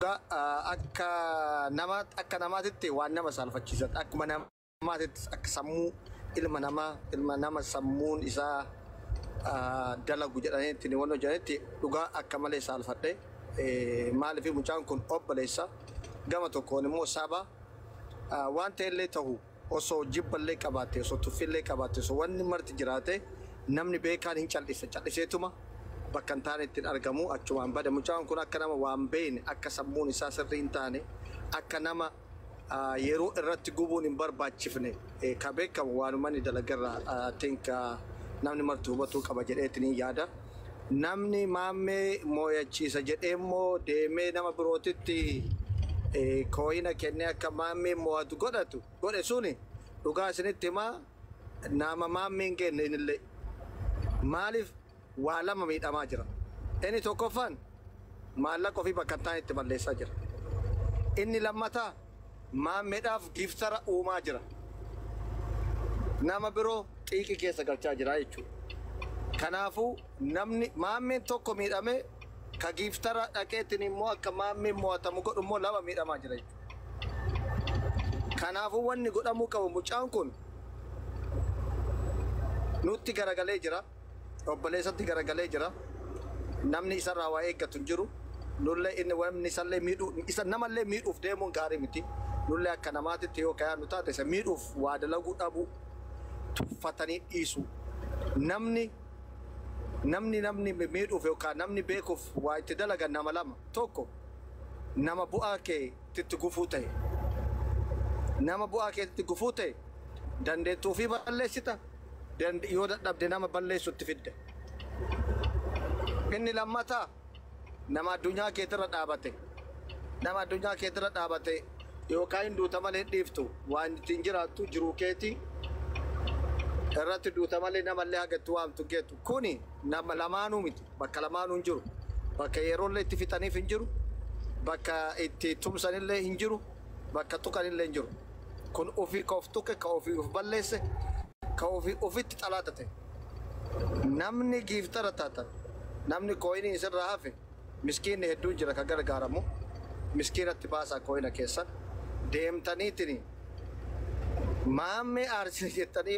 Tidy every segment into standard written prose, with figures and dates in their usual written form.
dhugaa akka namaatitti waan nama saalfachiisan akkuma namaatitti akka sammuu ilma nama sammuun isaa dalagu jedhaniitti waan hojjetanitti dhugaa akka malee saalfadhe maaliif mucaan kun obboleessa gama tokkoon immoo saba waan ta'ellee ta'u osoo jibballee qabaate osoo tuffillee qabaate osoo wanni marti jiraate namni beekaan hin calliseetuma bakka hin taane ittiin argamu achumaan bada mucaan kun akka nama waan beekne akka sammuun isaa sirrii hin taane akka nama yeroo irratti gubuun hin barbaachifne ka beekamu waanumanni dalagarraa tinka namni marti hubatuu qaba jedheetiin yaada namni maammee mooyachiisa jedheemmoo deemee nama birootitti kooyina kennee akka maammee moo'atu godhe suni dhugaa isinitti himaa nama maammeen kenne inillee maaliif waa lama miidhamaa jira inni tokkoffaan maallaqa ofii bakka ta'an itti balleessaa jira inni lammataa maammeedhaaf giftara uumaa jira nama biroo xiiqi keessa galchaa jira jechuudha kanaafuu namni maammeen tokko miidhame ka giftara dhaqeetiin immoo akka maammeen mo'atamu godhu immoo lama miidhamaa jira jechuudha kanaafuu wanni godhamuu qabu mucaan kun nutti garagalee jira obboleessatti garagalee jira namni isarraa waa eeggatu hin jiru nullee inni wanni isallee miidhuu isa namallee miidhuuf deemuun gaarii miti nullee akka namaatitti yoo kayaa nu taate isa miidhuuf waa dalaguu dhabu tuffatanii dhiisu namni miidhuuf yookaan namni beekuuf waa itti dalagan nama lama tokko nama bu'aa kee itti gufuu ta'e nama bu'aa kee itti gufuu ta'e dandeettuu fi balleessita yoo dadhabde nama balleessutti fidde inni lammataa nama addunyaa keetirra dhaabate yookaan duuta malee dhiiftu waan ittiin jiraattu jiruu keetii irratti duuta malee namallee hagattu waamtu geettu kuni nama lamaanuu miti bakka lamaanuu hin jiru bakka yeroollee itti fixaniif hin jiru bakka itti tumsanillee hin jiru bakka tuqanillee hin jiru kun ofii ka of tuqe ka ofii of balleesse ka ofitti xalaatate namni giftara taatan namni kooyinii isirraa hafe miskiinni hedduu jira ka gargaaramu miskiinatti baasaa kooyina keessan deemtaniitini maammee aarsini jettanii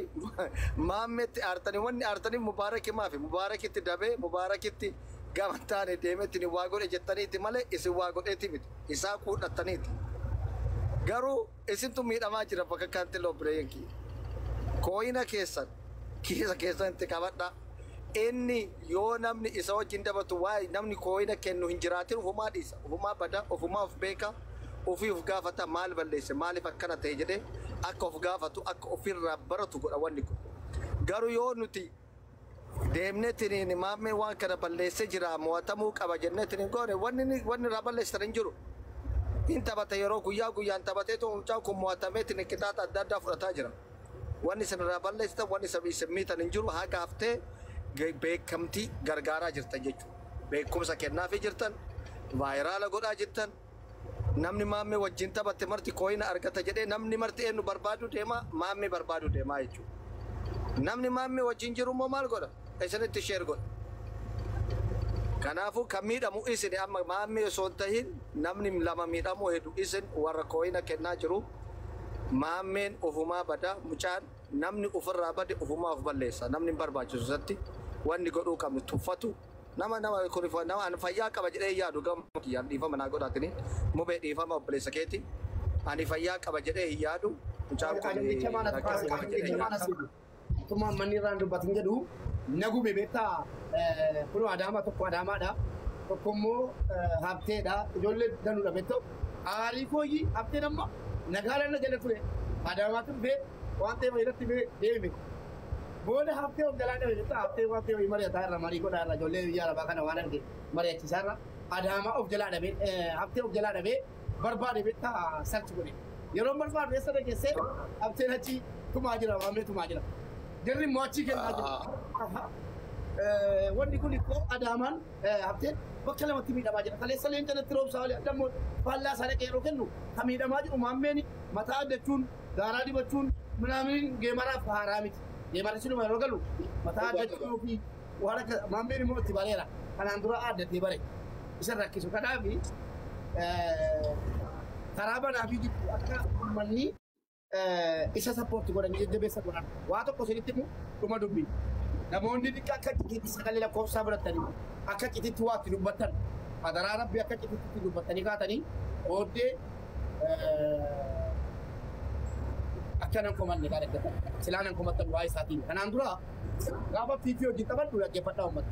maammeetti aartanii wanni aartanii mubaaraki maafi mubaarakitti dabee mubaarakitti gamantaane deemettini waa godhe jettaniiti malee isin waa godheeti miti isaa kuudhattaniiti garuu isintu miidhamaa jira bakka kanti lobreenkii kooyina keessan itti qabadha inni yoo namni isa wajjin dabatu waa namni kooyina kennu hin jiraatin ofumaa dhiisa ofumaa bada ofumaa of beeka ofii of gaafata maal balleesse maaliif akkana ta'e jedhee akka of gaafatu akka ofirraa baratu godha wanni kun garuu yoo nuti deemneetiin maammee waan kana balleesse jira mo'atamuu qaba jenneetiin goone wanni irraa balleessitan hin jiru hin taphata yeroo guyyaan taphatee too mucaan kun mo'atameetiin qixaaxa adda addaa fudhataa jira wanni isin irraa balleessitan wanni isin miitan hin jiru haa gaaftee beekamtii gargaaraa jirtan jechuudha beekumsa kennaafii jirtan vaayiraala godhaa jirtan namni maammee wajjin taphatte marti kooyina argata jedhee namni marti eenyu barbaadu deema maammee barbaadu deemaa jechuudha namni maammee wajjin jiru immoo maal godha isinitti sheer godha kanaafuu kan miidhamu isin amma maammee osoo hin tahin namni lama miidhamu hedduu isin warra kooyina kennaa jiru maammeen ofumaa bada mucaan namni ofirraa bade ofumaa of balleessa namni barbaachisu isatti wanni godhuu qabnu tuffatu nama kun nama an fayyaa qaba jedhee yaadu gam kiyyaan dhiifama naa godhatini mubee dhiifama obboleessa keeti ani fayyaa qaba jedhee yaadu mucaan kun tuma manni irraan dubbatin jedhu nagube beektaa kun adaama tokko adaamaadha tokko immoo habteedha ijoollee danuudha beektaa aarii kooyyi habteen amma nagaalaan na jala ture adaamaatu bee waan ta'eef irratti deeme booda haftee of jalaan dhabe jechuudha haftee waan ta'eef mari'ataa irra marii godhaa irra ijoollee biyya arabaa kana waan arge mari'achiisaa irra adaamaa of jalaa dhabe haftee of jalaa dhabe barbaade beektaa sarchi godhe yeroo barbaadu eessa dhageessee hafteen achi tumaa jira waamee tumaa jira jarri immoo achii kennaa jira wanni kun ikkoo adaamaan hafteen bakka lamatti miidhamaa jira kaleessa leen kanatti roobsaa wali adammoo faallaa isaa dhaqee yeroo kennu ka miidhamaa jiru maammeen mataa addachuun gaaraa dibachuun ምናምን geemaraaf haaraa miti geemara sinuma yeroo galu mataa addachuu fi waan akka maammeen immoo itti bareera kanaan dura addatee bare isa rakkisu kanaaf karaa banaa fi jiru akka uummanni isa sappoortii godhanii jajjabeessa godhan waa tokko isinitti himu dhuma dubbii namoonni xiqqaa akka citiitti sagalee lakkoofsaa biratanii akka citiitti waa itti dubbatan hadaraa rabbii akka citiitti dubbatanii kaatanii booddee akka nan komanne kan eeggatan silaa nan komattan waa isaatiin kanaan dura gaafa fiifii hojii taphadhu dhaggeeffadhaa uummata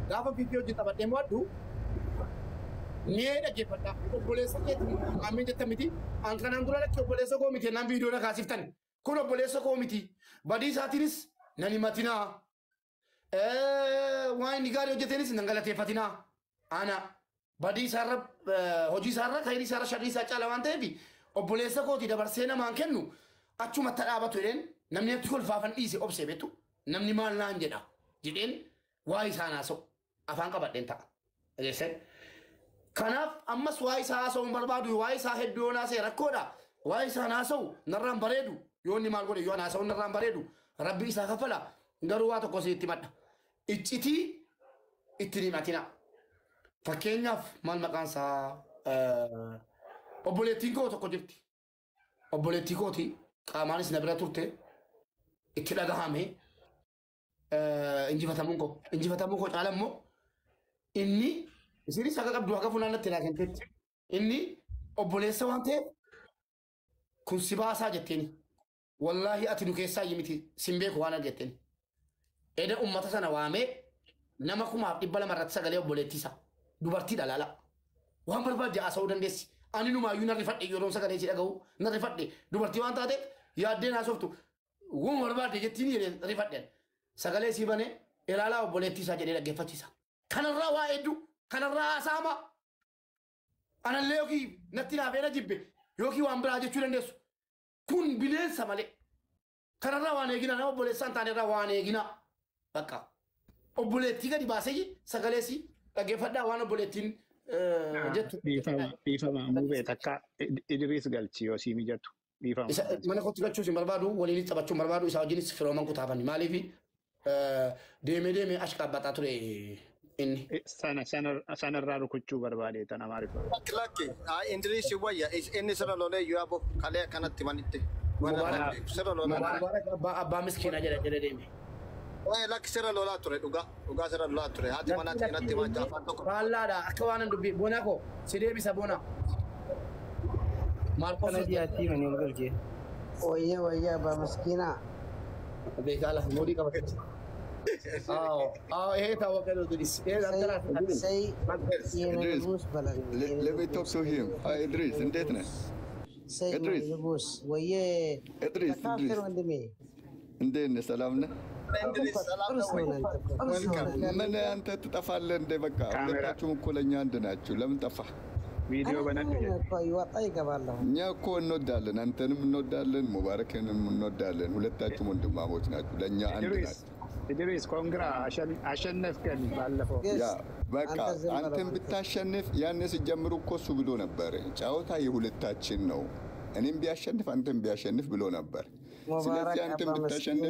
gaafa fiifii hojii taphadhee mo'adhu nee dhaggeeffadhaa obboleessa keetiin ammee jetta miti an kanaan dura lakkee obboleessa koo miti naan viidiyoo na kaasiftan kun obboleessa koo miti badii isaatiinis nan himatinaa waan inni gaarii hojjeteenis nan galateeffatinaa ana badii isaarra hojii isaarra kayrii isaarra sharrii isaa caala waan ta'eef obboleessa kooti dabarsee namaan kennu achumatti dhaabatu jedheen namni itti kolfaafan dhiise obsee beektu namni maal naan jedha jedheen waa isaa naasa'u afaan qabadheen ta'a. Ajeessan kanaaf ammas waa isaa haasa'uu hin barbaadu waa isaa hedduu naasee rakkoodha waa isaa naasa'u narraan bareedu yoo inni maal godhe yoo naasa'u narraan bareedu rabbi isaa kaffala garuu waa tokko sitti madda iccitii itti himatina. Fakkeenyaaf maal maqaan isaa obboleettiin koo tokko jirti. Obboleettii kooti qaamaanis na bira turte itti dhagahame injifatamuun koo caala immoo inni isinis akka qabdu akka funaannatti naa kenteetti inni obboleessa waan ta'eef kun si baasaa jetteeni wallaahi ati nu keessaa miti sin beeku waan argetteeni eda ummata sana waamee nama 200,000 irratti sagalee obboleettiisa dubartii dhalaala waan barbaade haasa'uu dandeessi. Ani numaayyuu narri fadhe yeroo sagalee si dhaga'u narri fadhe dubartii waan taateef yaaddeen haasoftu waan barbaade jettiin yeroo rifadhen sagalee si bane ilaalaa obboleettii isaa jedhee dhaggeeffachiisa. Kanarraa waa hedduu kanarraa haasaama anallee yookiin natti naafeera jibbe yookiin waan biraa jechuu dandeessu kun bineensa malee kanarraa waan eegina nama obboleessaan taanerraa waan eegina bakka obboleettii gadi baasee sagalee si dhaggeeffadhaa waan obboleettiin jettu. Dhiifama muubee takka Idriis galchi yoo sii mijatu. Mana kootti galchuu sin barbaadu waliin taphachuu hin barbaadu isaa wajjinis firooman kutaafani maaliif deemee achi qaabbataa ture inni. Sanarraa rukuchuu barbaade tana maaliif? Lakki Idriis wayya inni sirra lolee yoo abo kalee kanatti manitti. Sirra lolee. Abbaa miskiina jedhe deeme. Lakki sirra lolaa ture dhugaa sirra lolaa ture haati manaatti kanatti waan jaafan tokko. Baallaadha akka waan dubbii bona koo si deebisa bona. Maal qofa diyaatti manii ol galchee. Wayyaa abbaa miskiinaa. Beekala moodii qaba keessa. Tahu kan Idris. Let me talk to him. Hi Idris, እንዴት ነህ? Idris. Wayye. Idris. እንዴት ነህ? ሰላም ነህ? ምን አንተ ትጠፋለህ እንደ በቃ ሁለታችሁም እኮ ለእኛ አንድ ናችሁ። ለምን ጠፋህ? ቪዲዮ በነን ይወጣ ይገባለሁ። እኛ እኮ እንወዳለን፣ አንተንም እንወዳለን፣ ሙባረክንም እንወዳለን። ሁለታችሁም ወንድማሞች ናችሁ፣ ለእኛ አንድ ናችሁ። Idris ኮንግራ አሸነፍከን ባለፈው። ያ በቃ አንተም ብታሸንፍ ያኔ ሲጀምሩ እኮ እሱ ብሎ ነበር ጨዋታ የሁለታችን ነው፣ እኔም ቢያሸንፍ አንተም ቢያሸንፍ ብሎ ነበር። ስለዚህ አንተም ብታሸንፍ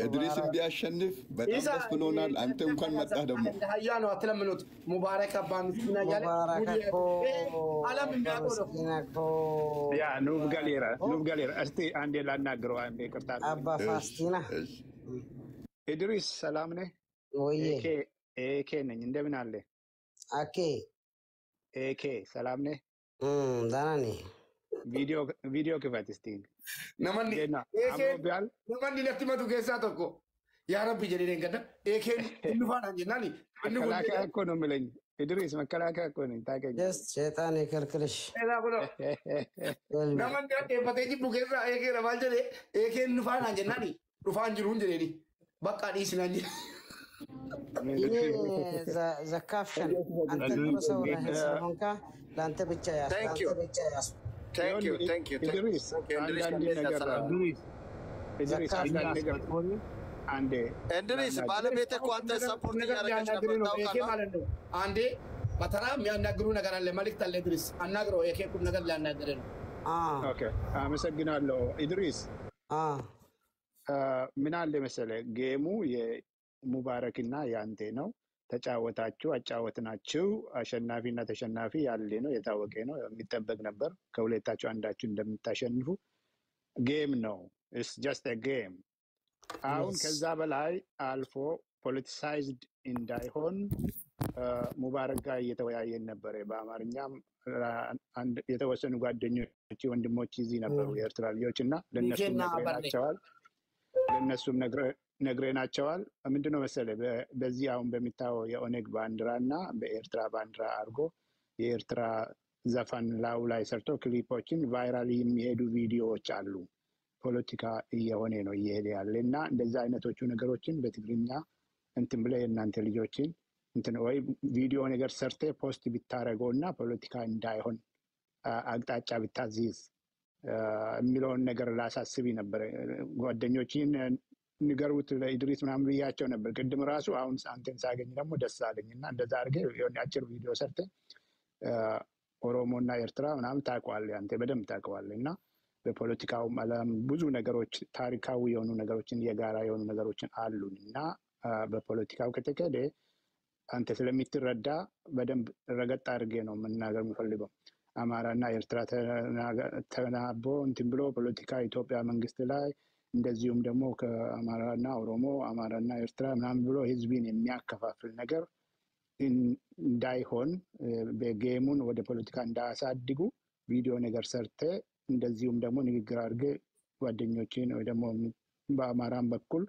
إدريس بيشنف بتنبس بلونال أنت ممكن ما تهدمه. هيا نو أتلمنوت مبارك أبا مسكينة يا على من يقوله. يا نوب غاليرا أستي عندي لنا جرو عندي كرتان. أبا فاستينا. إدريس سلامني. ويه. إيه نينده من عليه. أكي. إيه سلامني. داناني. Video kefatistiin. Namanni lafti matu keessaa tokko yaa rabbi jedhee gada eekeen inni faadhaan jennaani. Makalaakaa akkoo nu milan Idris makalaakaa akkoo nu taakee. Yes sheetaanii kalkilish. Namanni dhadheeffatee jibbu keessaa eekeera maal jedhee eekeen inni faadhaan jennaani dhufaan jiruun jedheeni bakka dhiisinaan jedhe. Ini zakafshan ante terus orang Hesabonka lantai percaya. Thank you. Idris Idris ባለቤት እኮ አንተ ሰፖርት እያደረገች ነበር ታውቃለህ። አንዴ በተራ የሚያናግሩ ነገር አለ መልእክት አለ ኢድሪስ አናግረው የኬኩን ነገር ሊያናግር ነው። ኦኬ አመሰግናለሁ ኢድሪስ። ምን አለ መሰለህ ጌሙ የሙባረክና ያንተ ነው። ተጫወታችሁ አጫወትናችሁ አሸናፊና ተሸናፊ ያለ ነው የታወቀ ነው የሚጠበቅ ነበር ከሁለታችሁ አንዳችሁ እንደምታሸንፉ ጌም ነው it's just a game አሁን ከዛ በላይ አልፎ ፖለቲሳይዝድ እንዳይሆን ሙባረክ ጋር እየተወያየን ነበር በአማርኛም አንድ የተወሰኑ ጓደኞች ወንድሞች እዚህ ነበሩ የኤርትራ ልጆችና ለነሱም ነግረናቸዋል ምንድነው መሰለ በዚህ አሁን በሚታወው የኦነግ ባንዲራና በኤርትራ ባንዲራ አርጎ የኤርትራ ዘፈን ላው ላይ ሰርቶ ክሊፖችን ቫይራል የሚሄዱ ቪዲዮዎች አሉ ፖለቲካ እየሆነ ነው እየሄደ ያለና እንደዛ አይነቶቹ ነገሮችን በትግርኛ እንትን ብለ እናንተ ልጆችን እንትን ወይ ቪዲዮ ነገር ሰርተ ፖስት ቢታረገውና ፖለቲካ እንዳይሆን አቅጣጫ ቢታዝዝ የሚለውን ነገር ላሳስቢ ነበር ጓደኞችን ንገሩት ለኢድሪስ ምናምን ብያቸው ነበር ቅድም ራሱ አሁን አንተን ሳገኝ ደግሞ ደስ አለኝና እንደዛ አድርገ የሆነ አጭር ቪዲዮ ሰርተ ኦሮሞና ኤርትራ ምናምን ታውቀዋለህ አንተ በደንብ ታውቀዋለህና በፖለቲካው ዓለም ብዙ ነገሮች ታሪካዊ የሆኑ ነገሮችን የጋራ የሆኑ ነገሮችን አሉና በፖለቲካው ከተከደ አንተ ስለምትረዳ በደንብ ረገጥ አድርጌ ነው መናገር የምፈልገው አማራና ኤርትራ ተናቦ እንትን ብሎ ፖለቲካ ኢትዮጵያ መንግስት ላይ እንደዚሁም ደግሞ ከአማራና ኦሮሞ አማራና ኤርትራ ምናምን ብሎ ህዝብን የሚያከፋፍል ነገር እንዳይሆን በጌሙን ወደ ፖለቲካ እንዳያሳድጉ ቪዲዮ ነገር ሰርተ እንደዚሁም ደግሞ ንግግር አድርገ ጓደኞችን ወይ ደግሞ በአማራም በኩል